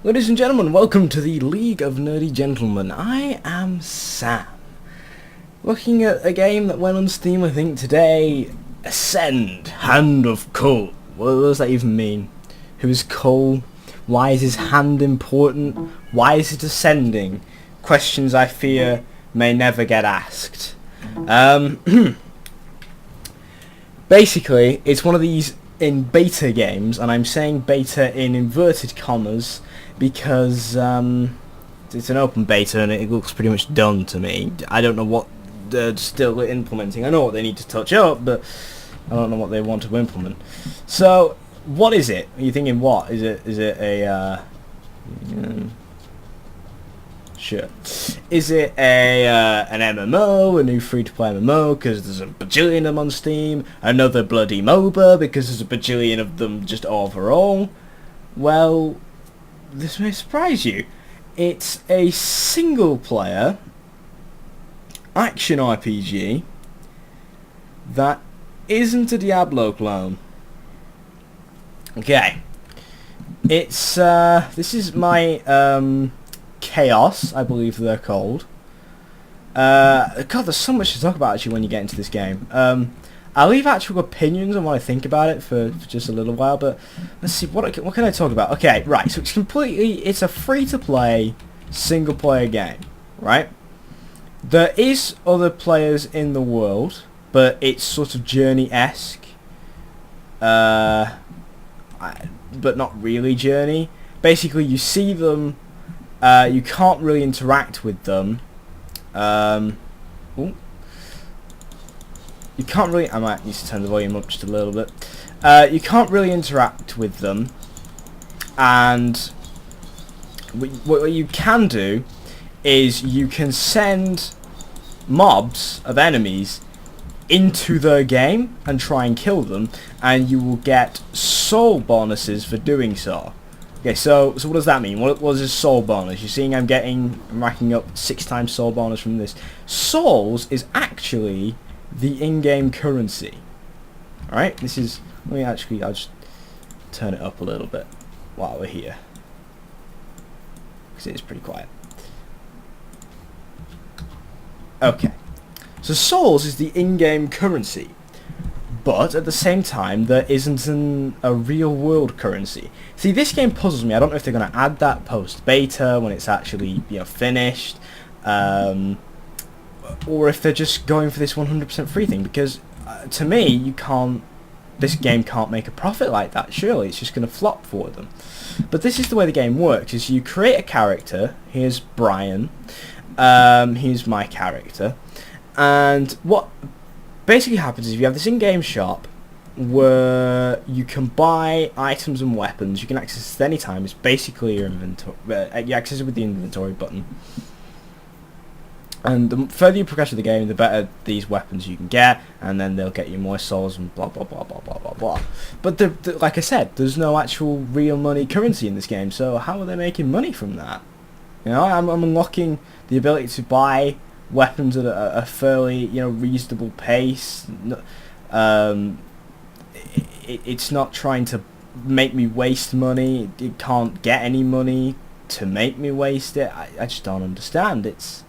Ladies and gentlemen, welcome to the League of Nerdy Gentlemen. I am Sam. Looking at a game that went on Steam, I think, today. Ascend, Hand of Cole. What does that even mean? Who is Cole? Why is his hand important? Why is it ascending? Questions I fear may never get asked. Basically, it's one of these in beta games, and I'm saying beta in inverted commas because it's an open beta and it looks pretty much done to me. I don't know what they're still implementing. I know what they need to touch up, but I don't know what they want to implement. So, what is it? Are you thinking what? Is it a sure. Is it an MMO, a new free-to-play MMO, because there's a bajillion of them on Steam? Another bloody MOBA, because there's a bajillion of them just overall? Well, this may surprise you. It's a single-player action RPG that isn't a Diablo clone. Okay. It's, this is my, Chaos, I believe they're called. God, there's so much to talk about actually when you get into this game. I'll leave actual opinions on what I think about it for just a little while, but let's see, what can I talk about? Okay, right, so it's a free-to-play, single-player game, right? There is other players in the world, but it's sort of Journey-esque. But not really Journey. Basically, you see them. You can't really interact with them. You can't really... I might need to turn the volume up just a little bit. You can't really interact with them. And what you can do is you can send mobs of enemies into the game and try and kill them, and you will get soul bonuses for doing so. Okay, so what does that mean? What is this soul bonus? You're seeing I'm racking up 6 times soul bonus from this. Souls is actually the in-game currency. Alright, this is... I'll just turn it up a little bit while we're here, because it is pretty quiet. Okay, so souls is the in-game currency. But at the same time, there isn't a real-world currency. See, this game puzzles me. I don't know if they're going to add that post-beta when it's actually, finished, or if they're just going for this 100% free thing. Because to me, this game can't make a profit like that. Surely, it's just going to flop for them. But this is the way the game works: is you create a character. Here's Brian. Here's my character, and what basically happens is you have this in-game shop where you can buy items and weapons. You can access it any time. It's basically your inventory. You access it with the inventory button. And the further you progress with the game, the better these weapons you can get, and then they'll get you more souls and blah blah blah blah blah blah blah. But like I said, there's no actual real money currency in this game. So how are they making money from that? You know, I'm unlocking the ability to buy weapons at a fairly, reasonable pace. It's not trying to make me waste money. It can't get any money to make me waste it. I just don't understand. It's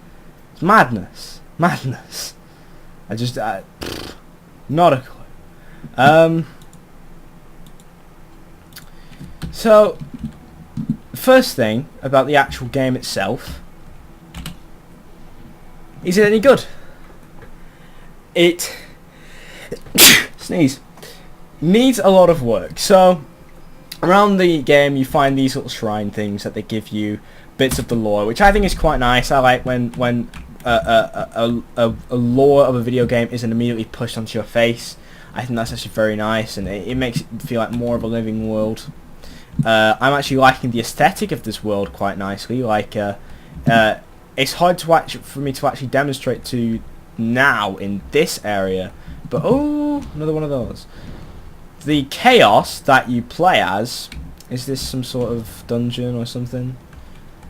madness. Madness. Not a clue. So, first thing about the actual game itself. Is it any good? It sneeze needs a lot of work. So around the game you find these little shrine things that they give you bits of the lore, which I think is quite nice. I like when a lore of a video game isn't immediately pushed onto your face. I think that's actually very nice, and it makes it feel like more of a living world. I'm actually liking the aesthetic of this world quite nicely. Like it's hard for me to actually demonstrate to now in this area, but another one of those. The chaos that you play as, is this some sort of dungeon or something?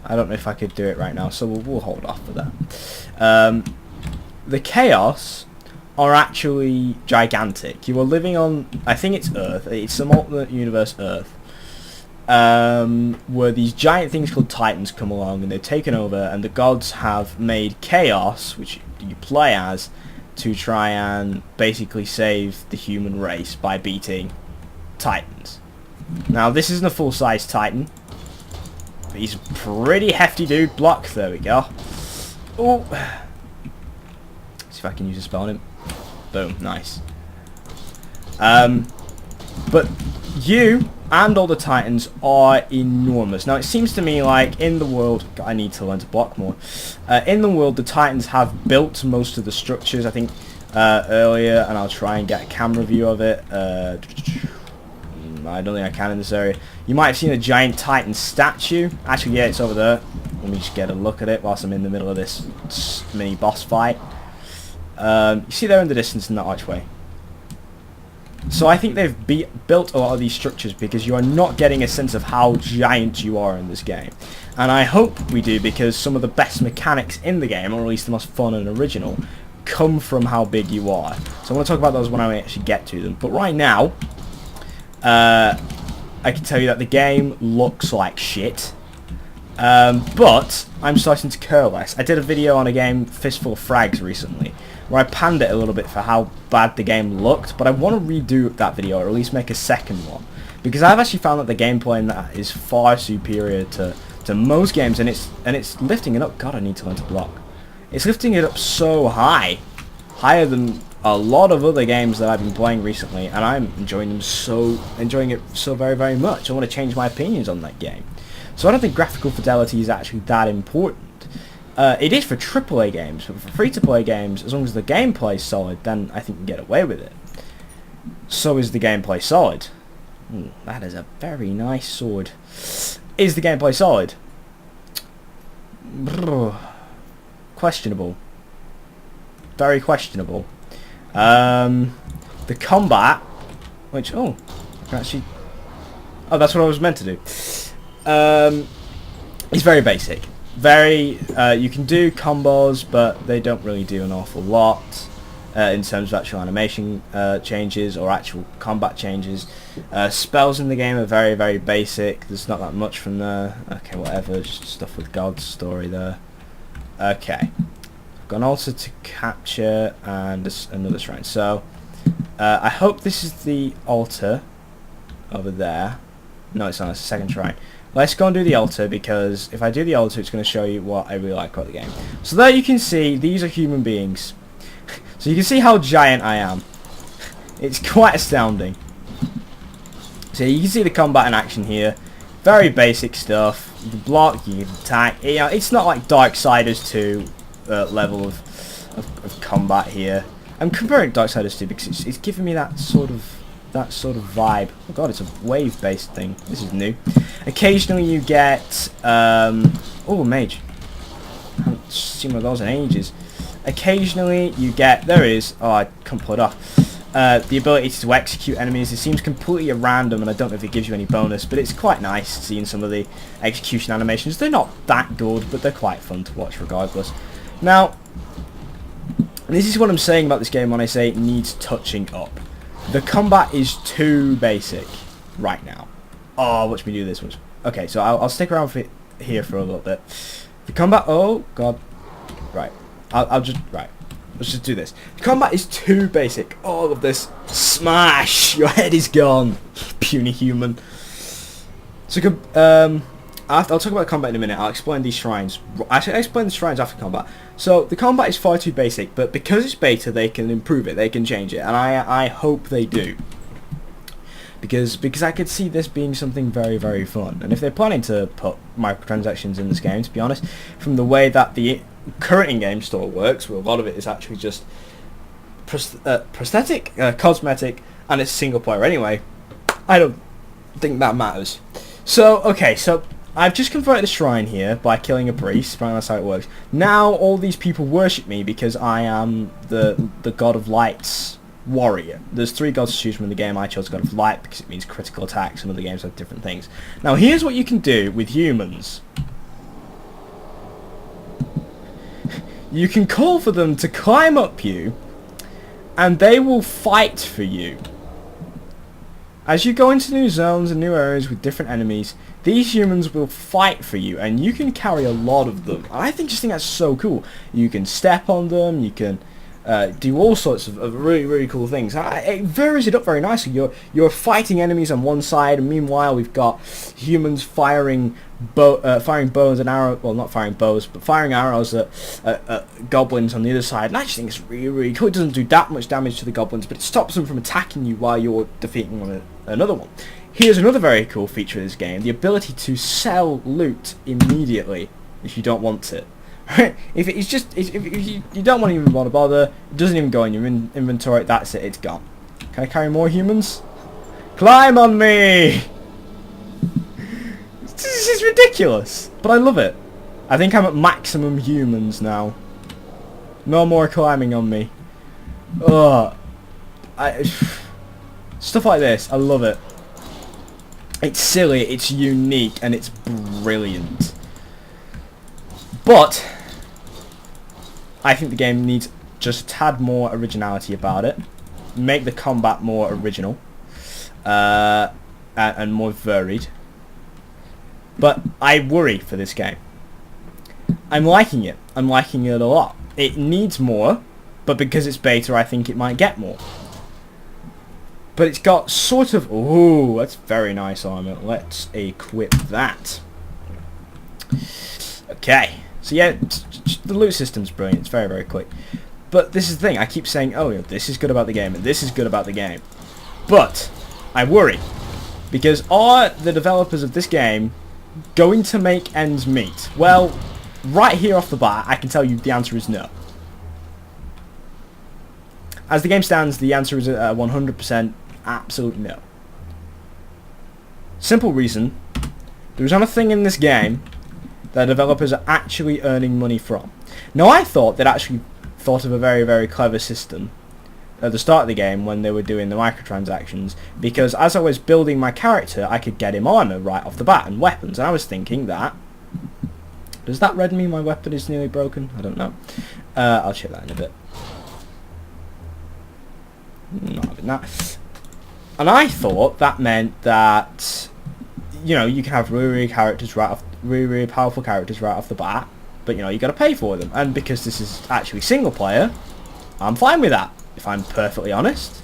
I don't know if I could do it right now, so we'll hold off for that. The chaos are actually gigantic. You are living on, I think it's Earth. It's some alternate universe Earth. where these giant things called Titans come along and they've taken over, and the gods have made Chaos, which you play as, to try and basically save the human race by beating Titans. Now, this isn't a full-size Titan, but he's a pretty hefty dude. Block, there we go. Oh, see if I can use a spell on him. Boom, nice. But you and all the Titans are enormous. Now, it seems to me like in the world... I need to learn to block more. In the world, the Titans have built most of the structures, I think, earlier, and I'll try and get a camera view of it. I don't think I can in this area. You might have seen a giant Titan statue. Actually, yeah, it's over there. Let me just get a look at it whilst I'm in the middle of this mini boss fight. You see there in the distance in that archway. So I think they've built a lot of these structures because you are not getting a sense of how giant you are in this game. And I hope we do, because some of the best mechanics in the game, or at least the most fun and original, come from how big you are. So I want to talk about those when I actually get to them. But right now, I can tell you that the game looks like shit. But I'm starting to care less. I did a video on a game, Fistful of Frags, recently, where I panned it a little bit for how bad the game looked, but I want to redo that video, or at least make a second one, because I've actually found that the gameplay in that is far superior to most games, and it's lifting it up. God, I need to learn to block. It's lifting it up so high, higher than a lot of other games that I've been playing recently, and I'm enjoying it so very, very much. I want to change my opinions on that game. So I don't think graphical fidelity is actually that important. It is for AAA games, but for free-to-play games, as long as the gameplay is solid, then I think you can get away with it. So is the gameplay solid? Ooh, that is a very nice sword. Is the gameplay solid? Questionable. Very questionable. The combat, which, actually, that's what I was meant to do. It's very basic. You can do combos, but they don't really do an awful lot in terms of actual animation changes or actual combat changes. Spells in the game are very, very basic. There's not that much from there. Okay, whatever, just stuff with God's story there. Okay. I've got an altar to capture and another shrine. So, I hope this is the altar over there. No, it's not. It's the second shrine. Let's go and do the altar, because if I do the altar, it's going to show you what I really like about the game. So there you can see, these are human beings. So you can see how giant I am. It's quite astounding. So you can see the combat in action here. Very basic stuff. You can block, you can attack. You know, it's not like Darksiders 2 level of combat here. I'm comparing Darksiders 2 because it's giving me that sort of vibe. Oh god, it's a wave-based thing. This is new. Occasionally you get oh, mage. I haven't seen one of those in ages. Occasionally you get, there it is. Oh, I can't pull it off. The ability to execute enemies. It seems completely random, and I don't know if it gives you any bonus, but it's quite nice seeing some of the execution animations. They're not that good, but they're quite fun to watch regardless. Now, this is what I'm saying about this game when I say it needs touching up. The combat is too basic right now. Oh, watch me do this one. Okay, so I'll stick around here for a little bit. The combat, oh god. Right. Let's just do this. The combat is too basic. All of this. Smash! Your head is gone. Puny human. So, I'll talk about combat in a minute. I'll explain these shrines. Actually, I'll explain the shrines after combat. So, the combat is far too basic, but because it's beta, they can improve it. They can change it, and I hope they do. Because I could see this being something very, very fun. And if they're planning to put microtransactions in this game, to be honest, from the way that the current in-game store works, where a lot of it is actually just prosthetic, cosmetic, and it's single player anyway, I don't think that matters. So, okay, so I've just converted a shrine here by killing a priest. Apparently that's how it works. Now all these people worship me because I am the God of Light's warrior. There's 3 gods to choose from in the game. I chose God of Light because it means critical attacks. Some other games have different things. Now here's what you can do with humans. You can call for them to climb up you, and they will fight for you. As you go into new zones and new areas with different enemies, these humans will fight for you, and you can carry a lot of them. I just think that's so cool. You can step on them, you can do all sorts of really, really cool things. It varies it up very nicely. You're fighting enemies on one side, and meanwhile we've got humans firing bows and arrows. Well, not firing bows, but firing arrows at goblins on the other side. And I just think it's really, really cool. It doesn't do that much damage to the goblins, but it stops them from attacking you while you're defeating another one. Here's another very cool feature of this game: the ability to sell loot immediately if you don't want it. If you don't want to even bother, it doesn't even go in your inventory. That's it. It's gone. Can I carry more humans? Climb on me! This is ridiculous, but I love it. I think I'm at maximum humans now. No more climbing on me. Ugh. Stuff like this, I love it. It's silly, it's unique, and it's brilliant. But I think the game needs just a tad more originality about it. Make the combat more original and more varied. But I worry for this game. I'm liking it. I'm liking it a lot. It needs more, but because it's beta, I think it might get more. But it's got sort of... Ooh, that's very nice armor. Let's equip that. Okay. So yeah, the loot system's brilliant. It's very, very quick. But this is the thing. I keep saying, oh, yeah, this is good about the game, and this is good about the game. But I worry. Because are the developers of this game going to make ends meet? Well, right here off the bat, I can tell you the answer is no. As the game stands, the answer is 100% absolute no. Simple reason, there's not a thing in this game that developers are actually earning money from. Now, I thought they'd actually thought of a very, very clever system at the start of the game when they were doing the microtransactions, because as I was building my character, I could get him armor right off the bat and weapons, and I was thinking that... Does that red mean my weapon is nearly broken? I don't know. I'll check that in a bit. Not having that. And I thought that meant that, you know, you can have really, really characters right off, really, really powerful characters right off the bat, but you know, you got to pay for them. And because this is actually single player, I'm fine with that. If I'm perfectly honest,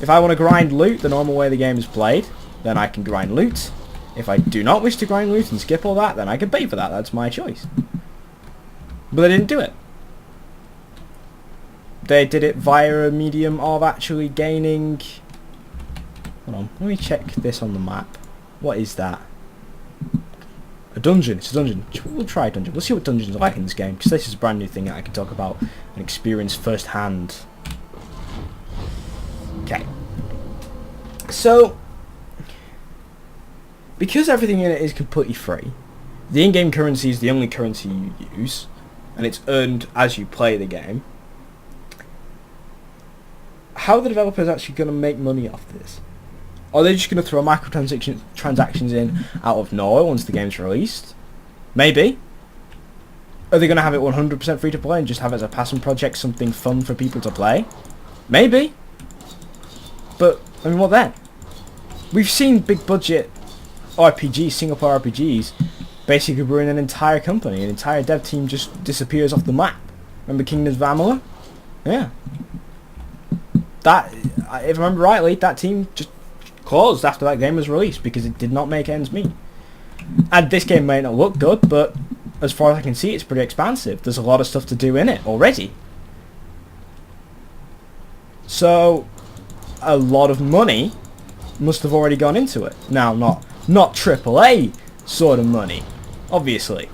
if I want to grind loot the normal way the game is played, then I can grind loot. If I do not wish to grind loot and skip all that, then I can pay for that. That's my choice. But they didn't do it. They did it via a medium of actually gaining... Hold on, let me check this on the map. What is that? A dungeon. It's a dungeon. We'll try a dungeon. We'll see what dungeons are like in this game, because this is a brand new thing that I can talk about and experience firsthand. Okay. So, because everything in it is completely free, the in-game currency is the only currency you use, and it's earned as you play the game. How are the developers actually going to make money off this? Are they just going to throw microtransactions in out of nowhere once the game's released? Maybe. Are they going to have it 100% free to play and just have it as a passion project, something fun for people to play? Maybe. But, I mean, what then? We've seen big budget RPGs, single player RPGs, basically ruin an entire company. An entire dev team just disappears off the map. Remember Kingdoms of Amalur? Yeah. That, if I remember rightly, that team just closed after that game was released because it did not make ends meet. And this game may not look good, but as far as I can see, it's pretty expansive. There's a lot of stuff to do in it already. So, a lot of money must have already gone into it. Now, not AAA sort of money, obviously,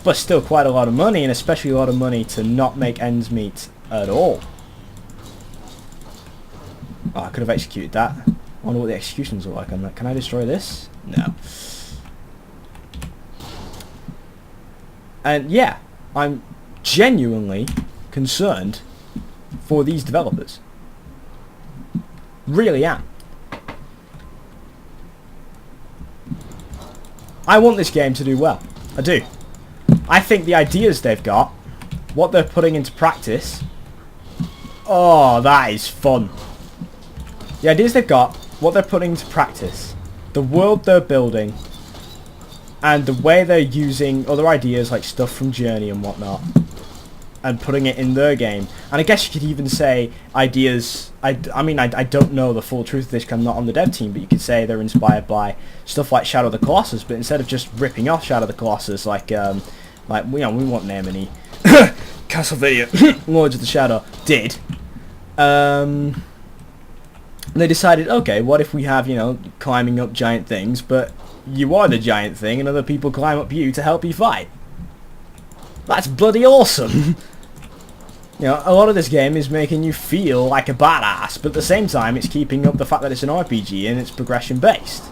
but still quite a lot of money, and especially a lot of money to not make ends meet at all. Oh, I could have executed that. I wonder what the executions are like on that. Can I destroy this? No. And yeah, I'm genuinely concerned for these developers. Really am. I want this game to do well. I do. I think the ideas they've got, what they're putting into practice, oh, that is fun. The ideas they've got what they're putting into practice, the world they're building, and the way they're using other ideas like stuff from Journey and whatnot, and putting it in their game. And I guess you could even say ideas, I mean, I don't know the full truth of this because I'm not on the dev team, but you could say they're inspired by stuff like Shadow of the Colossus, but instead of just ripping off Shadow of the Colossus, like you know, we won't name any Castlevania Lords of the Shadow did, they decided, okay, what if we have, you know, climbing up giant things, but you are the giant thing and other people climb up you to help you fight. That's bloody awesome. You know, a lot of this game is making you feel like a badass, but at the same time it's keeping up the fact that it's an RPG and it's progression based.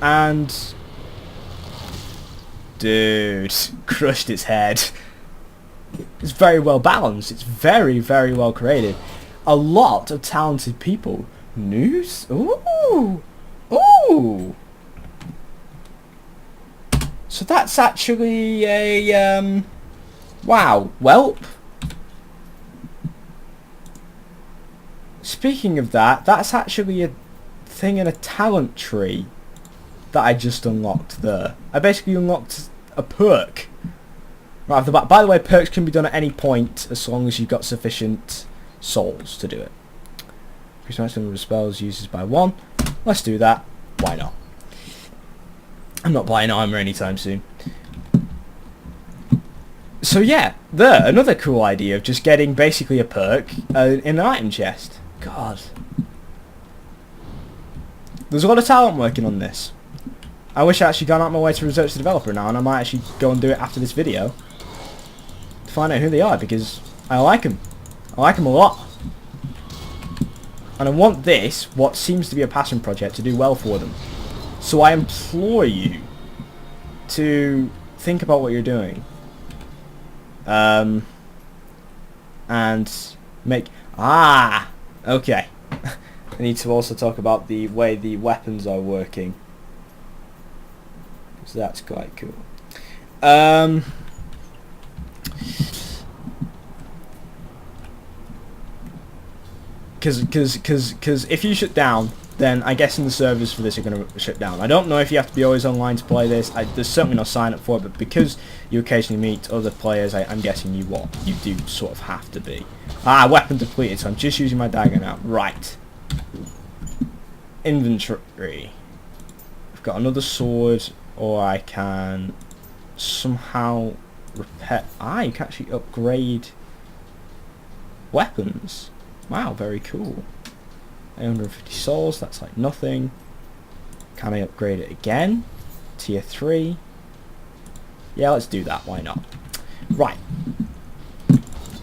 And dude, crushed its head. It's very well balanced. It's very, very well created. A lot of talented people. News? Ooh! Ooh! So that's actually a, wow. Welp. Speaking of that, that's actually a thing in a talent tree that I just unlocked there. I basically unlocked a perk right off the bat. By the way, perks can be done at any point as long as you've got sufficient souls to do it. Increase maximum number of spells uses by 1. Let's do that. Why not? I'm not buying armor anytime soon. So yeah, there, another cool idea of just getting basically a perk in an item chest. God. There's a lot of talent working on this. I wish I actually gone out my way to research the developer now, and I might actually go and do it after this video to find out who they are, because I like them. I like them a lot. And I want this, what seems to be a passion project, to do well for them. So I implore you to think about what you're doing. And make... Ah! Okay. I need to also talk about the way the weapons are working. So that's quite cool. Because if you shut down, then I guess the servers for this are going to shut down. I don't know if you have to be always online to play this. There's certainly no sign up for it, but because you occasionally meet other players, I'm guessing you do sort of have to be. Ah, weapon depleted, so I'm just using my dagger now. Right. Inventory. I've got another sword, or I can somehow repair... Ah, you can actually upgrade weapons. Wow, very cool. 850 souls, that's like nothing. Can I upgrade it again? Tier 3. Yeah, let's do that, why not? Right.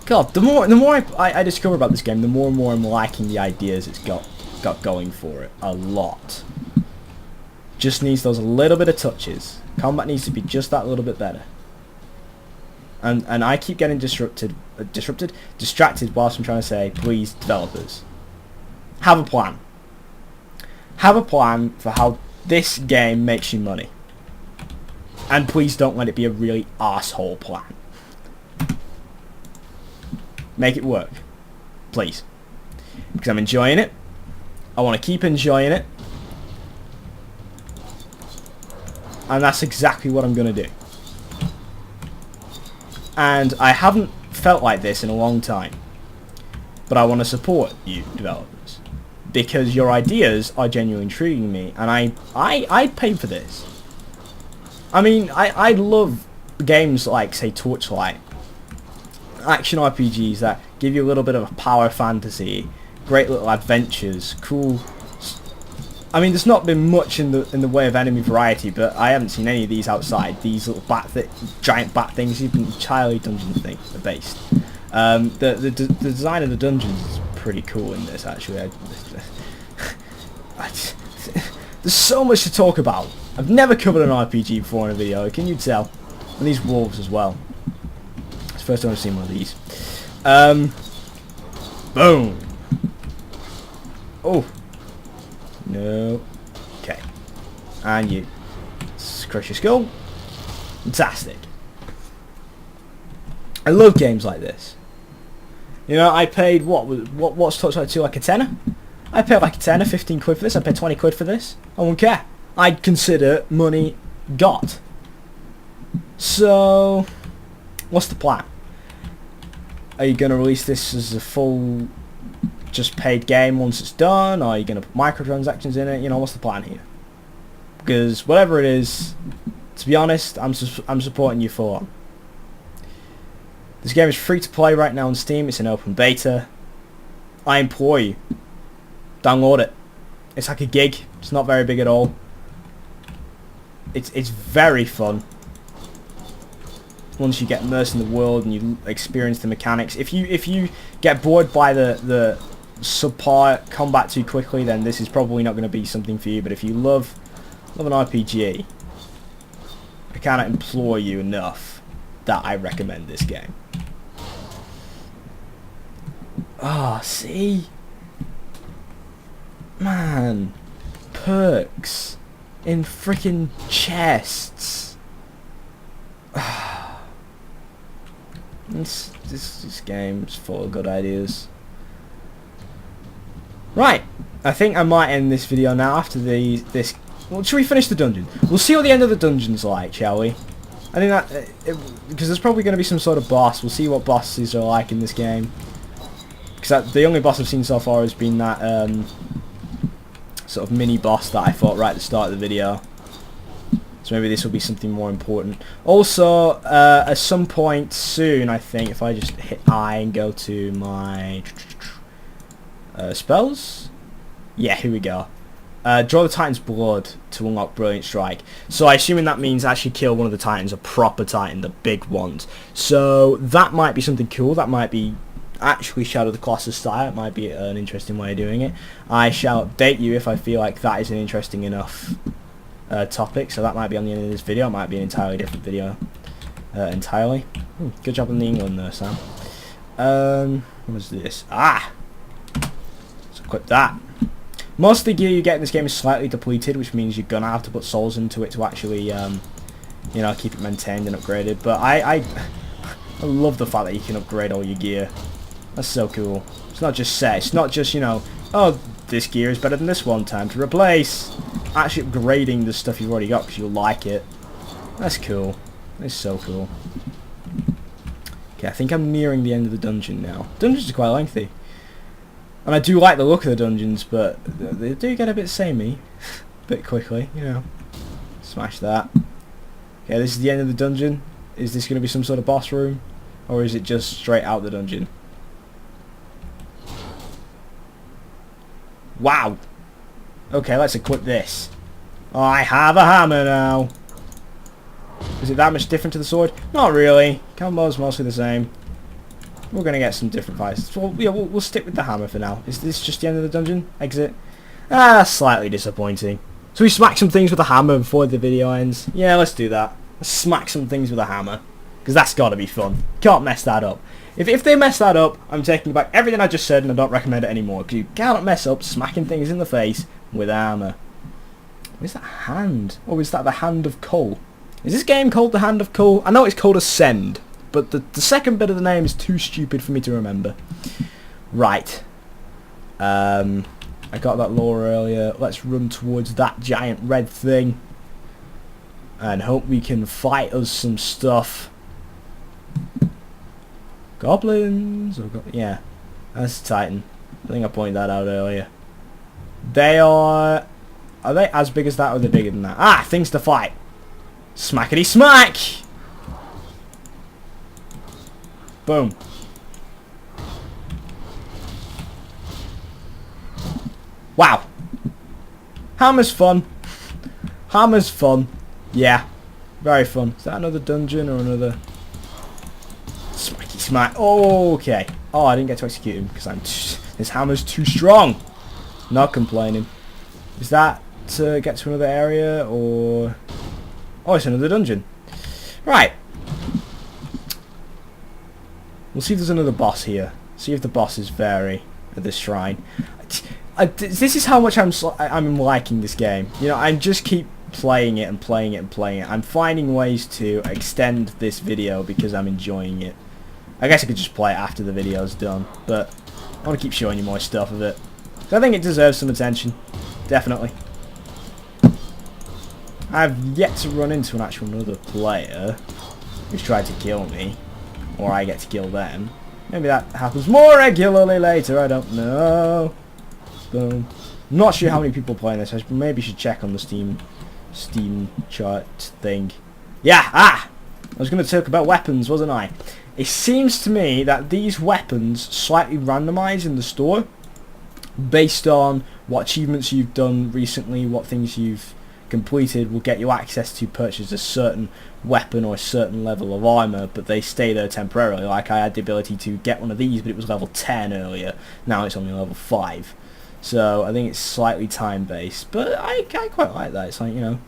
God, the more I discover about this game, the more and more I'm liking the ideas it's got going for it. A lot. Just needs those little bit of touches. Combat needs to be just that little bit better. And I keep getting distracted whilst I'm trying to say, please, developers, have a plan. Have a plan for how this game makes you money. And please don't let it be a really arsehole plan. Make it work. Please. Because I'm enjoying it. I want to keep enjoying it. And that's exactly what I'm going to do. And I haven't felt like this in a long time. But I want to support you, developers. Because your ideas are genuinely intriguing me. And I'd pay for this. I mean, I love games like, say, Torchlight. Action RPGs that give you a little bit of a power fantasy. Great little adventures. Cool. I mean, there's not been much in the way of enemy variety, but I haven't seen any of these outside. These little giant bat things, even entirely dungeon thing, are based. The design of the dungeons is pretty cool in this, actually. There's so much to talk about. I've never covered an RPG before in a video, can you tell? And these wolves as well. It's the first time I've seen one of these. Boom. Oh. No. Okay. And you crush your skull. Fantastic. I love games like this. You know, I paid what's Torchlight 2, like a tenner? I paid like 10 or 15 quid for this. I paid 20 quid for this. I won't care. I'd consider money got. So, what's the plan? Are you going to release this as a full, just paid game once it's done? Or are you going to put microtransactions in it? You know, what's the plan here? Because whatever it is, to be honest, I'm supporting you full on. This game is free to play right now on Steam. It's an open beta. I implore you, download it. It's like a gig. It's not very big at all. It's very fun. Once you get immersed in the world and you experience the mechanics. If you get bored by the subpar combat too quickly, then this is probably not going to be something for you. But if you love an RPG, I cannot implore you enough that I recommend this game. Ah, see? Man. Perks. In freaking chests. This game's full of good ideas. Right. I think I might end this video now after this. Well, should we finish the dungeon? We'll see what the end of the dungeon's like, shall we? I think that because there's probably going to be some sort of boss. We'll see what bosses are like in this game. Because the only boss I've seen so far has been that sort of mini boss that I fought right at the start of the video. So maybe this will be something more important. Also, at some point soon, I think, if I just hit I and go to my spells. Yeah, here we go. Draw the Titan's blood to unlock Brilliant Strike. So I assuming that means actually kill one of the Titans, a proper Titan, the big ones. So that might be something cool. That might be actually Shadow of the Colossus style. It might be an interesting way of doing it. I shall update you if I feel like that is an interesting enough topic. So that might be on the end of this video. It might be an entirely different video entirely. Good job on the England there, Sam. What was this? Ah! Let's equip that. Most of the gear you get in this game is slightly depleted, which means you're gonna have to put souls into it to actually, you know, keep it maintained and upgraded. But I love the fact that you can upgrade all your gear. That's so cool. It's not just set. It's not just, you know, oh, this gear is better than this one, time to replace. Actually upgrading the stuff you've already got because you like it. That's cool. It's so cool. Okay, I think I'm nearing the end of the dungeon now. Dungeons are quite lengthy. And I do like the look of the dungeons, but they do get a bit samey. A bit quickly, you know. Smash that. Okay, this is the end of the dungeon. Is this going to be some sort of boss room? Or is it just straight out the dungeon? Wow! Okay, let's equip this. I have a hammer now! Is it that much different to the sword? Not really. Combo's mostly the same. We're going to get some different fights. So yeah, we'll stick with the hammer for now. Is this just the end of the dungeon? Exit? Ah, that's slightly disappointing. So we smack some things with a hammer before the video ends? Yeah, let's do that. Let's smack some things with a hammer. Because that's got to be fun. Can't mess that up. If they mess that up, I'm taking back everything I just said and I don't recommend it anymore. Because you cannot mess up smacking things in the face with a hammer. Where's that hand? Or is that the Hand of Kull? Is this game called the Hand of Kull? I know it's called Ascend. But the second bit of the name is too stupid for me to remember. Right. I got that lore earlier. Let's run towards that giant red thing. And hope we can fight us some stuff. Goblins? Yeah. That's a Titan. I think I pointed that out earlier. They are... Are they as big as that or are they bigger than that? Ah! Things to fight! Smackety smack! Boom. Wow. Hammer's fun. Hammer's fun. Yeah. Very fun. Is that another dungeon or another... Smacky smack. Oh, okay. Oh, I didn't get to execute him because this hammer's too strong. Not complaining. Is that to get to another area or... Oh, it's another dungeon. Right. We'll see if there's another boss here. See if the bosses vary at this shrine. This is how much I'm liking this game. You know, I just keep playing it and playing it and playing it. I'm finding ways to extend this video because I'm enjoying it. I guess I could just play it after the video's done, but I want to keep showing you more stuff of it. So I think it deserves some attention. Definitely. I've yet to run into another player who's tried to kill me. Or I get to kill them. Maybe that happens more regularly later, I don't know. Boom. I'm not sure how many people play this. I maybe should check on the Steam chart thing. Yeah, I was going to talk about weapons, wasn't I? It seems to me that these weapons slightly randomize in the store based on what achievements you've done recently, what things you've completed will get you access to purchase a certain weapon or a certain level of armor, but they stay there temporarily. Like I had the ability to get one of these, but it was level 10 earlier. Now it's only level 5. So I think it's slightly time based, but I quite like that. It's like, you know,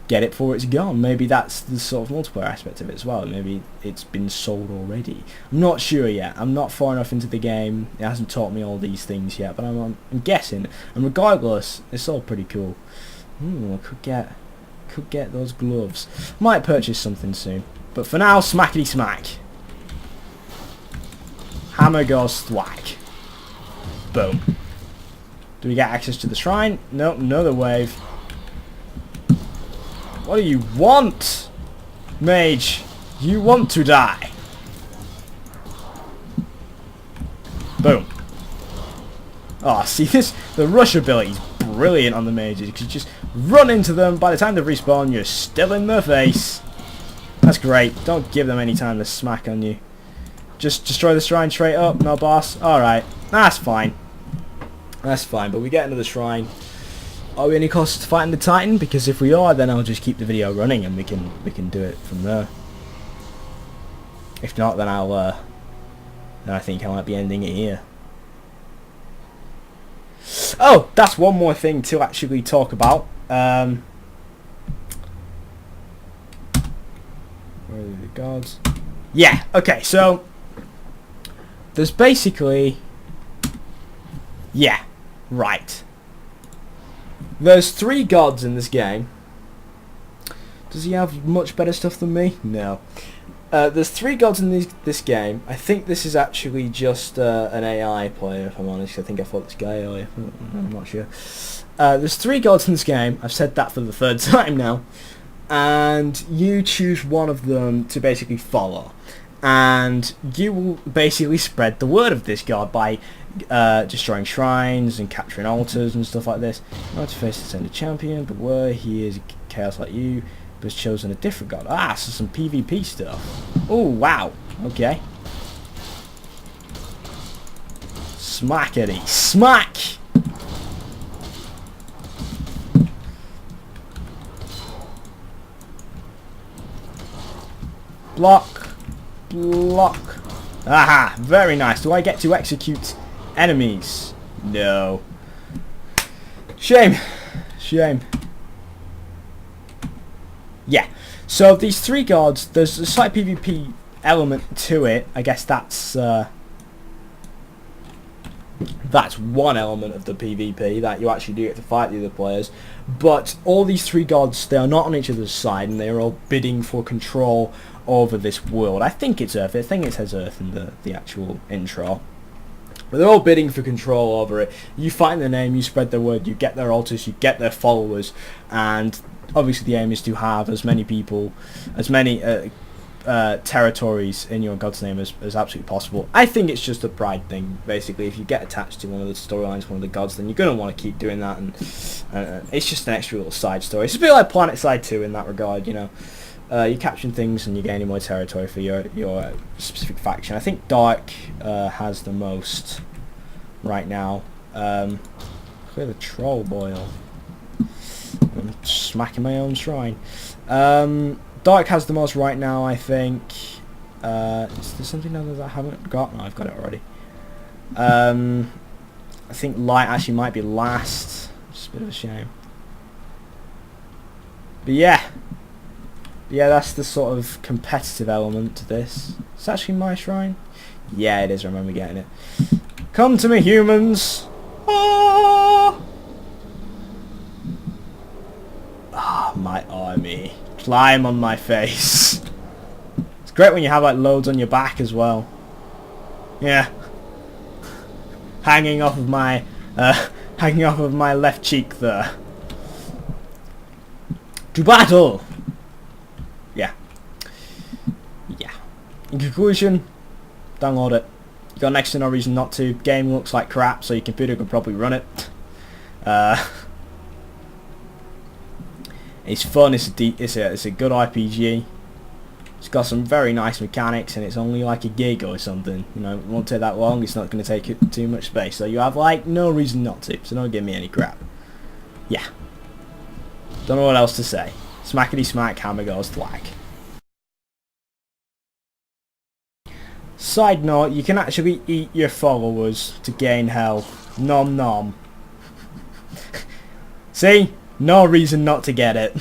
get it before it's gone. Maybe that's the sort of multiplayer aspect of it as well. Maybe it's been sold already. I'm not sure yet. I'm not far enough into the game. It hasn't taught me all these things yet, but I'm guessing. And regardless, it's all pretty cool. I could get those gloves. Might purchase something soon. But for now, smackety smack. Hammer goes thwack. Boom. Do we get access to the shrine? Nope, another wave. What do you want? Mage, you want to die. Boom. Oh, see this? The rush ability is brilliant on the mages, because you just run into them. By the time they respawn, you're still in their face. That's great. Don't give them any time to smack on you. Just destroy the shrine straight up. No boss. Alright. That's fine. That's fine. But we get into the shrine. Are we any closer to fighting the Titan? Because if we are, then I'll just keep the video running and we can do it from there. If not, then then I think I might be ending it here. Oh, that's one more thing to actually talk about. Where are the gods? Yeah, okay, so there's basically... Yeah, right. There's 3 gods in this game. Does he have much better stuff than me? No. There's 3 gods in this game. I think this is actually just an AI player, if I'm honest. I think I fought this guy earlier. I'm not sure. There's 3 gods in this game. I've said that for the 3rd time now. And you choose one of them to basically follow. And you will basically spread the word of this god by destroying shrines and capturing altars and stuff like this. Not to face to send a champion, but where he is chaos like you, but has chosen a different god. Ah, so some PvP stuff. Oh, wow. Okay. Smackety smack! Block. Block. Aha! Very nice. Do I get to execute enemies? No. Shame. Shame. Yeah. So these 3 gods, there's a slight PvP element to it. I guess that's one element of the PvP, that you actually do get to fight the other players. But all these 3 gods, they are not on each other's side, and they are all bidding for control over this world. I think it's Earth. I think it says Earth in the actual intro. But they're all bidding for control over it. You find their name, you spread their word, you get their altars, you get their followers, and obviously the aim is to have as many people, as many territories in your god's name as absolutely possible. I think it's just a pride thing, basically. If you get attached to one of the storylines, one of the gods, then you're going to want to keep doing that, and it's just an extra little side story. It's a bit like PlanetSide 2 in that regard, you know. You're capturing things and you're gaining more territory for your specific faction. I think Dark has the most right now. Clear the troll boil. I'm smacking my own shrine. Dark has the most right now, I think. Is there something other that I haven't got? No, I've got it already. I think Light actually might be last. Just a bit of a shame. But yeah. Yeah, that's the sort of competitive element to this. It's actually my shrine. Yeah, it is. I remember getting it. Come to me, humans. Ah! Ah, my army. Climb on my face. It's great when you have like loads on your back as well. Yeah. Hanging off of my hanging off of my left cheek there. To battle! Yeah. Yeah. In conclusion, download it. You got next to no reason not to. Game looks like crap, so your computer could probably run it. It's fun. It's a good RPG. It's got some very nice mechanics, and it's only like a gig or something. You know, it won't take that long. It's not going to take too much space, so you have like no reason not to. So don't give me any crap. Yeah. Don't know what else to say. Smackety smack, hammer goes thwack. Side note, you can actually eat your followers to gain health. Nom nom. See? No reason not to get it.